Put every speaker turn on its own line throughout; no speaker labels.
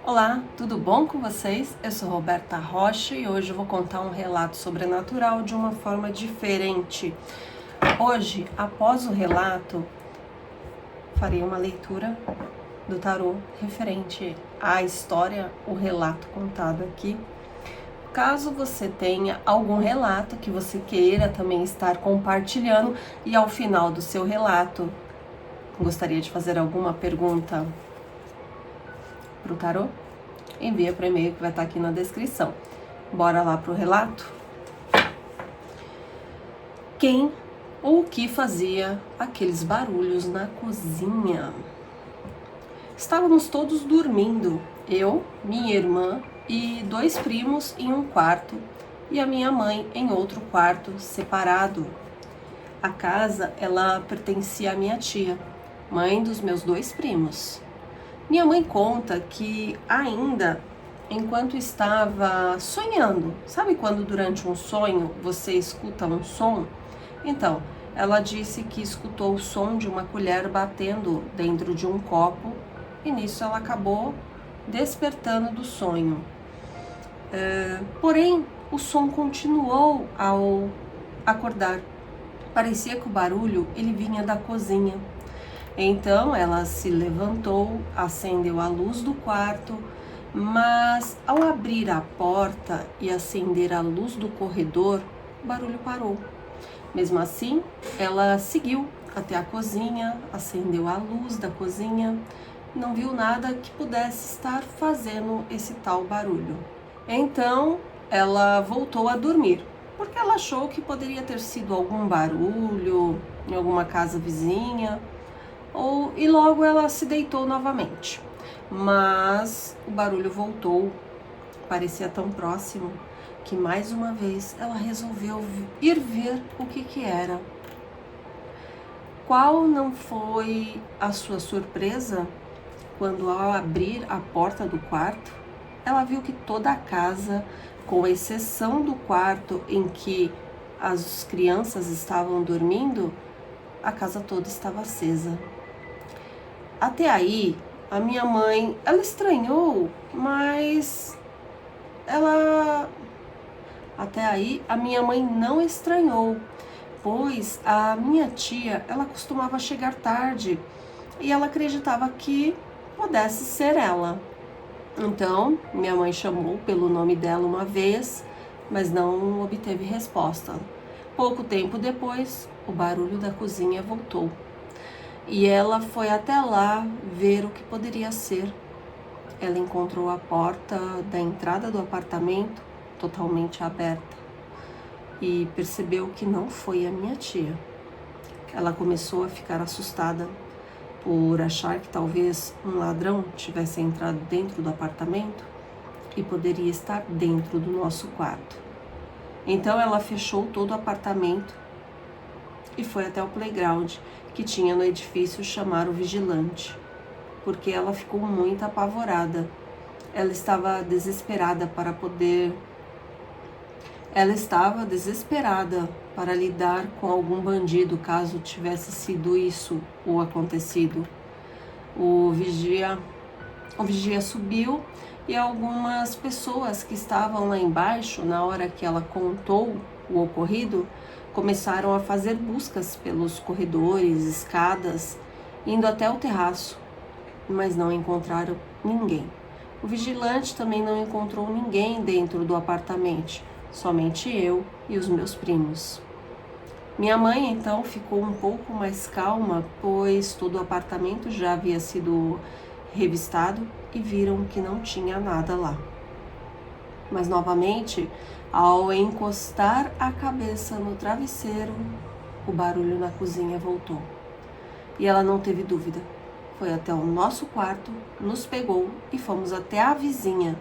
Olá, tudo bom com vocês? Eu sou Roberta Rocha e hoje eu vou contar um relato sobrenatural de uma forma diferente. Hoje, após o relato, farei uma leitura do tarô referente à história, o relato contado aqui. Caso você tenha algum relato que você queira também estar compartilhando e ao final do seu relato gostaria de fazer alguma pergunta para o tarô, envia para o e-mail que vai estar aqui na descrição. Bora lá pro relato? Quem ou o que fazia aqueles barulhos na cozinha? Estávamos todos dormindo, eu, minha irmã e 2 primos em um quarto e a minha mãe em outro quarto separado. A casa, ela pertencia à minha tia, mãe dos meus 2 primos. Minha mãe conta que ainda, enquanto estava sonhando, sabe quando durante um sonho você escuta um som? Então, ela disse que escutou o som de uma colher batendo dentro de um copo e nisso ela acabou despertando do sonho. Porém, o som continuou ao acordar. Parecia que o barulho ele vinha da cozinha. Então ela se levantou, acendeu a luz do quarto, mas ao abrir a porta e acender a luz do corredor, o barulho parou. Mesmo assim, ela seguiu até a cozinha, acendeu a luz da cozinha, não viu nada que pudesse estar fazendo esse tal barulho. Então ela voltou a dormir, porque ela achou que poderia ter sido algum barulho em alguma casa vizinha. E logo ela se deitou novamente, mas o barulho voltou, parecia tão próximo que mais uma vez ela resolveu ir ver o que era. Qual não foi a sua surpresa quando, ao abrir a porta do quarto, ela viu que toda a casa, com exceção do quarto em que as crianças estavam dormindo, a casa toda estava acesa. Até aí, a minha mãe, ela estranhou, mas até aí a minha mãe não estranhou, pois a minha tia, ela costumava chegar tarde e ela acreditava que pudesse ser ela. Então, minha mãe chamou pelo nome dela uma vez, mas não obteve resposta. Pouco tempo depois, o barulho da cozinha voltou. E ela foi até lá ver o que poderia ser. Ela encontrou a porta da entrada do apartamento totalmente aberta e percebeu que não foi a minha tia. Ela começou a ficar assustada por achar que talvez um ladrão tivesse entrado dentro do apartamento e poderia estar dentro do nosso quarto. Então ela fechou todo o apartamento e foi até o playground que tinha no edifício chamar o vigilante, porque ela ficou muito apavorada. Ela estava desesperada para lidar com algum bandido, caso tivesse sido isso o acontecido. O vigia subiu e algumas pessoas que estavam lá embaixo, na hora que ela contou o ocorrido, começaram a fazer buscas pelos corredores, escadas, indo até o terraço, mas não encontraram ninguém. O vigilante também não encontrou ninguém dentro do apartamento, somente eu e os meus primos. Minha mãe então ficou um pouco mais calma, pois todo o apartamento já havia sido revistado e viram que não tinha nada lá. Mas novamente, ao encostar a cabeça no travesseiro, o barulho na cozinha voltou. E ela não teve dúvida. Foi até o nosso quarto, nos pegou e fomos até a vizinha,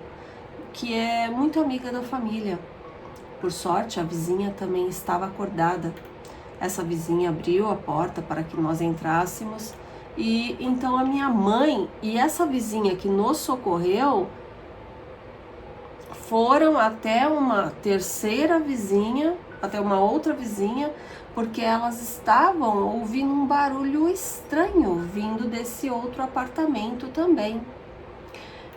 que é muito amiga da família. Por sorte, a vizinha também estava acordada. Essa vizinha abriu a porta para que nós entrássemos e então a minha mãe e essa vizinha que nos socorreu foram até uma terceira vizinha, até uma outra vizinha, porque elas estavam ouvindo um barulho estranho vindo desse outro apartamento também.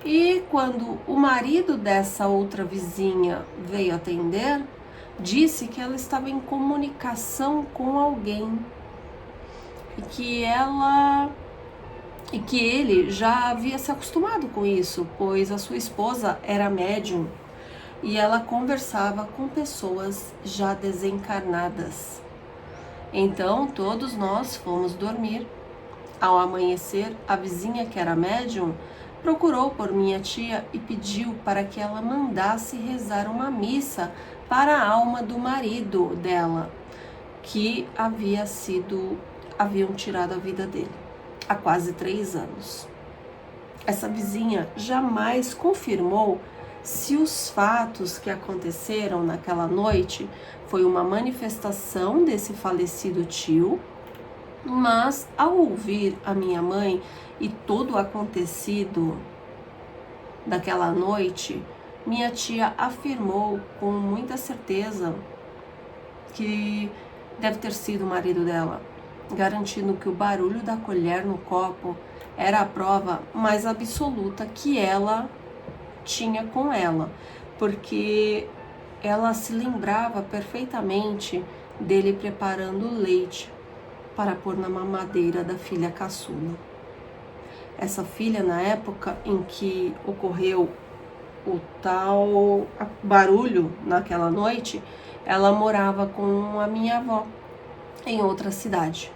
E quando o marido dessa outra vizinha veio atender, disse que ela estava em comunicação com alguém e que ele já havia se acostumado com isso, pois a sua esposa era médium e ela conversava com pessoas já desencarnadas. Então todos nós fomos dormir. Ao amanhecer, a vizinha, que era médium, procurou por minha tia e pediu para que ela mandasse rezar uma missa para a alma do marido dela, que haviam tirado a vida dele há quase 3 anos. Essa vizinha jamais confirmou se os fatos que aconteceram naquela noite foi uma manifestação desse falecido tio, mas ao ouvir a minha mãe e todo o acontecido daquela noite, minha tia afirmou com muita certeza que deve ter sido o marido dela, garantindo que o barulho da colher no copo era a prova mais absoluta que ela tinha com ela, porque ela se lembrava perfeitamente dele preparando o leite para pôr na mamadeira da filha caçula. Essa filha, na época em que ocorreu o tal barulho naquela noite, ela morava com a minha avó em outra cidade.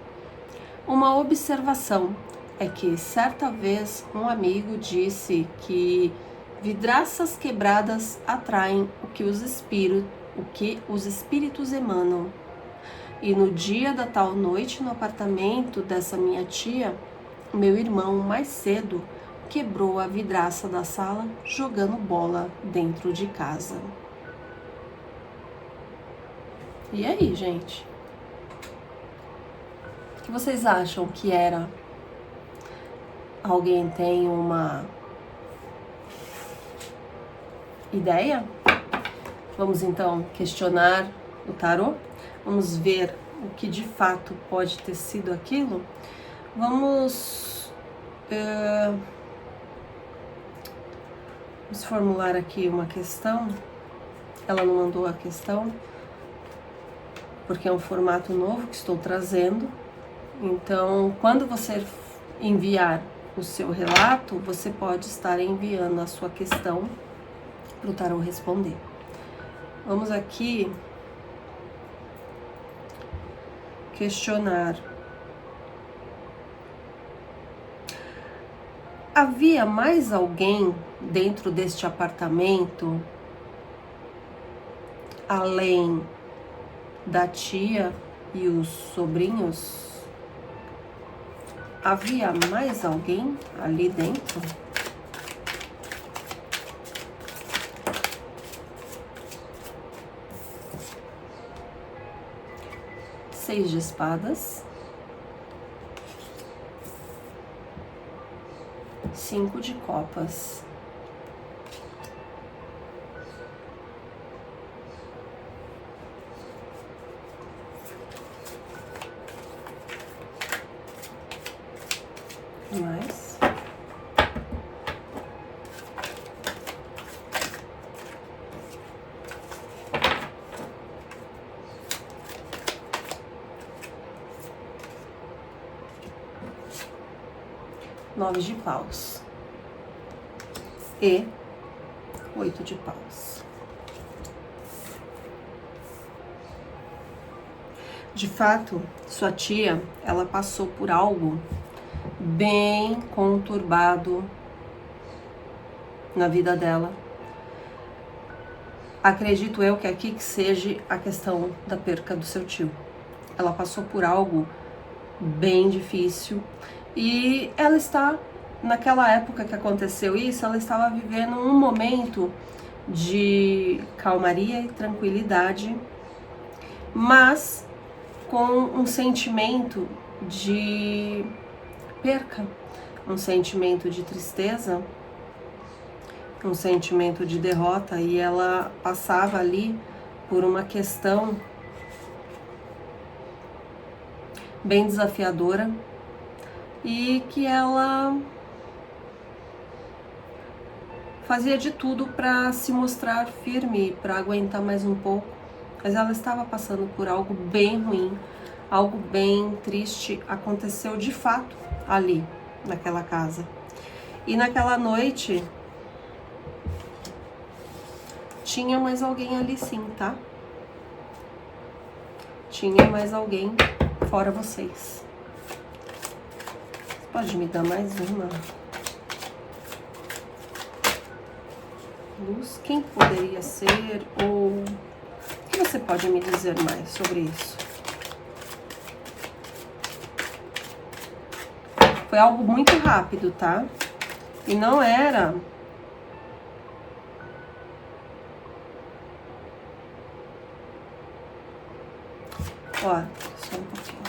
Uma observação é que certa vez um amigo disse que vidraças quebradas atraem o que os espíritos emanam. E no dia da tal noite, no apartamento dessa minha tia, meu irmão, mais cedo, quebrou a vidraça da sala jogando bola dentro de casa. E aí, gente? O que vocês acham que era? Alguém tem uma ideia? Vamos então questionar o tarô? Vamos ver o que de fato pode ter sido aquilo? Vamos formular aqui uma questão. Ela não mandou a questão, porque é um formato novo que estou trazendo. Então, quando você enviar o seu relato, você pode estar enviando a sua questão para o tarô responder. Vamos aqui questionar. Havia mais alguém dentro deste apartamento, além da tia e os sobrinhos? Havia mais alguém ali dentro? Seis de espadas. 5 de copas. Mais. Nove de paus. E 8 de paus. De fato, sua tia, ela passou por algo bem conturbado na vida dela. Acredito eu que aqui que seja a questão da perca do seu tio. Ela passou por algo bem difícil e ela está, naquela época que aconteceu isso, ela estava vivendo um momento de calmaria e tranquilidade, mas com um sentimento de perca, um sentimento de tristeza, um sentimento de derrota, e ela passava ali por uma questão bem desafiadora e que ela fazia de tudo para se mostrar firme, para aguentar mais um pouco, mas ela estava passando por algo bem ruim, algo bem triste aconteceu de fato ali, naquela casa. E naquela noite tinha mais alguém ali sim, tá? Tinha mais alguém fora vocês. Pode me dar mais uma? Luz, quem poderia ser? Ou o que você pode me dizer mais sobre isso? Foi algo muito rápido, tá? E não era... Ó, só um pouquinho.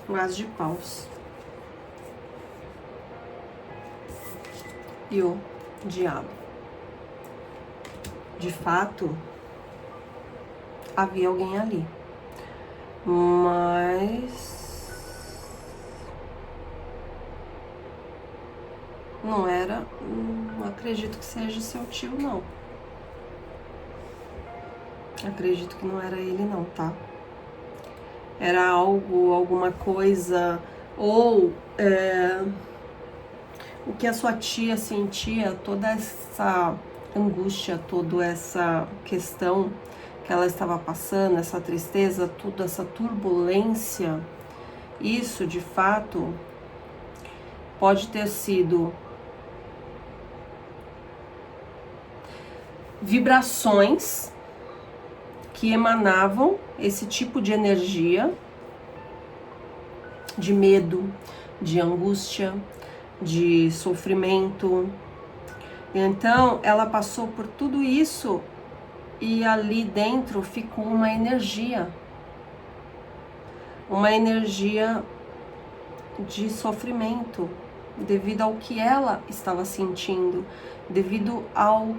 Um as de paus. E o diabo. De fato, havia alguém ali. Mas não era, não acredito que seja seu tio, não. Acredito que não era ele, não, tá? Era algo, alguma coisa, ou o que a sua tia sentia, toda essa angústia, toda essa questão que ela estava passando, essa tristeza, toda essa turbulência, isso de fato pode ter sido vibrações que emanavam esse tipo de energia, de medo, de angústia, de sofrimento. Então ela passou por tudo isso e ali dentro ficou uma energia de sofrimento, devido ao que ela estava sentindo, devido ao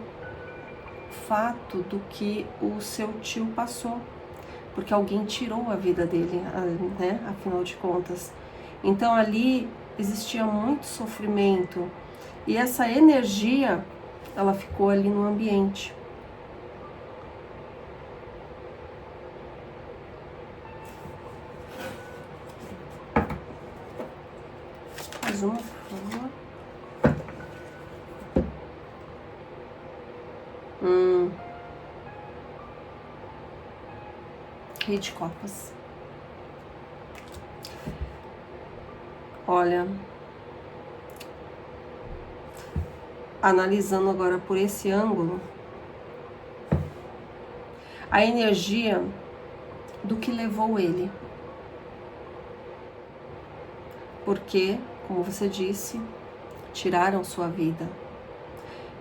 fato do que o seu tio passou, porque alguém tirou a vida dele, né? Afinal de contas. Então ali existia muito sofrimento e essa energia, ela ficou ali no ambiente. Mais uma, por favor. Rei de copas. Olha, analisando agora por esse ângulo, a energia do que levou ele. Porque, como você disse, tiraram sua vida.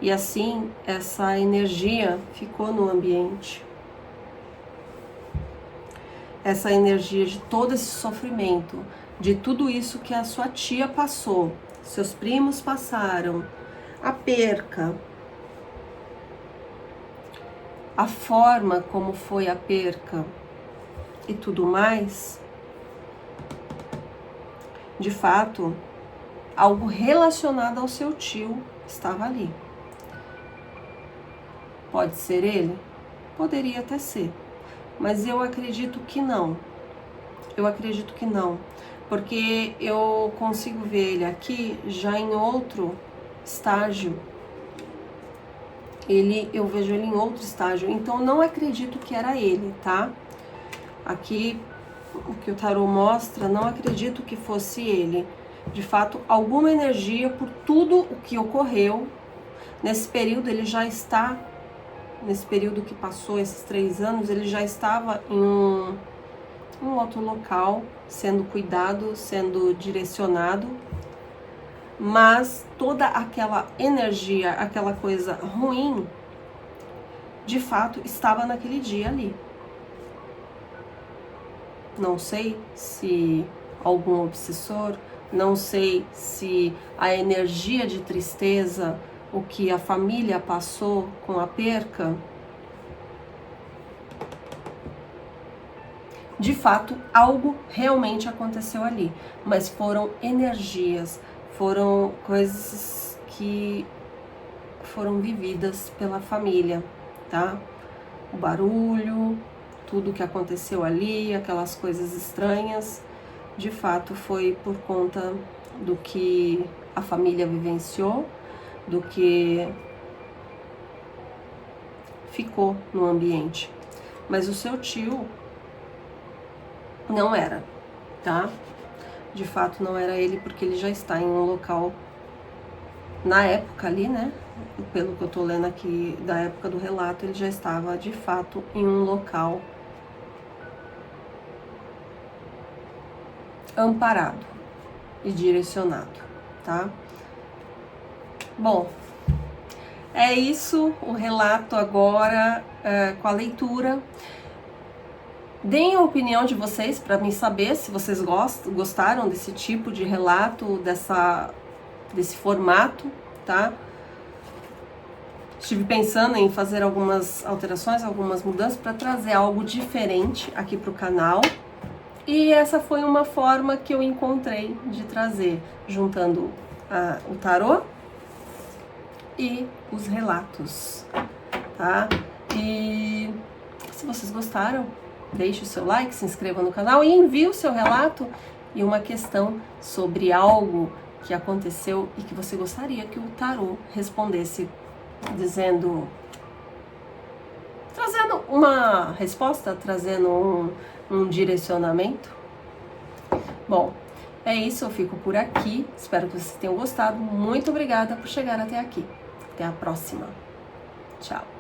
E assim, essa energia ficou no ambiente. Essa energia de todo esse sofrimento, de tudo isso que a sua tia passou, seus primos passaram, a perca, a forma como foi a perca e tudo mais, de fato, algo relacionado ao seu tio estava ali. Pode ser ele? Poderia até ser. Mas eu acredito que não. Eu acredito que não. Porque eu consigo ver ele aqui já em outro estágio. Eu vejo ele em outro estágio. Então não acredito que era ele, tá? Aqui o que o tarô mostra, não acredito que fosse ele. De fato, alguma energia por tudo o que ocorreu. Nesse período ele já está... Nesse período que passou, esses 3 anos, ele já estava em um outro local, sendo cuidado, sendo direcionado. Mas toda aquela energia, aquela coisa ruim, de fato, estava naquele dia ali. Não sei se algum obsessor, não sei se a energia de tristeza, o que a família passou com a perca, de fato, algo realmente aconteceu ali, mas foram energias, foram coisas que foram vividas pela família, tá? O barulho, tudo que aconteceu ali, aquelas coisas estranhas, de fato foi por conta do que a família vivenciou, do que ficou no ambiente. Mas o seu tio não era, tá? De fato não era ele, porque ele já está em um local, na época ali, né? Pelo que eu tô lendo aqui da época do relato, ele já estava de fato em um local amparado e direcionado, tá? Bom, é isso o relato agora com a leitura. Deem a opinião de vocês para mim saber se vocês gostaram desse tipo de relato, desse formato, tá? Estive pensando em fazer algumas alterações, algumas mudanças para trazer algo diferente aqui para o canal. E essa foi uma forma que eu encontrei de trazer, juntando o tarô e os relatos, tá? E se vocês gostaram, deixe o seu like, se inscreva no canal e envie o seu relato e uma questão sobre algo que aconteceu e que você gostaria que o tarô respondesse, trazendo uma resposta, trazendo um direcionamento. Bom, é isso, eu fico por aqui, espero que vocês tenham gostado, muito obrigada por chegar até aqui, até a próxima, tchau.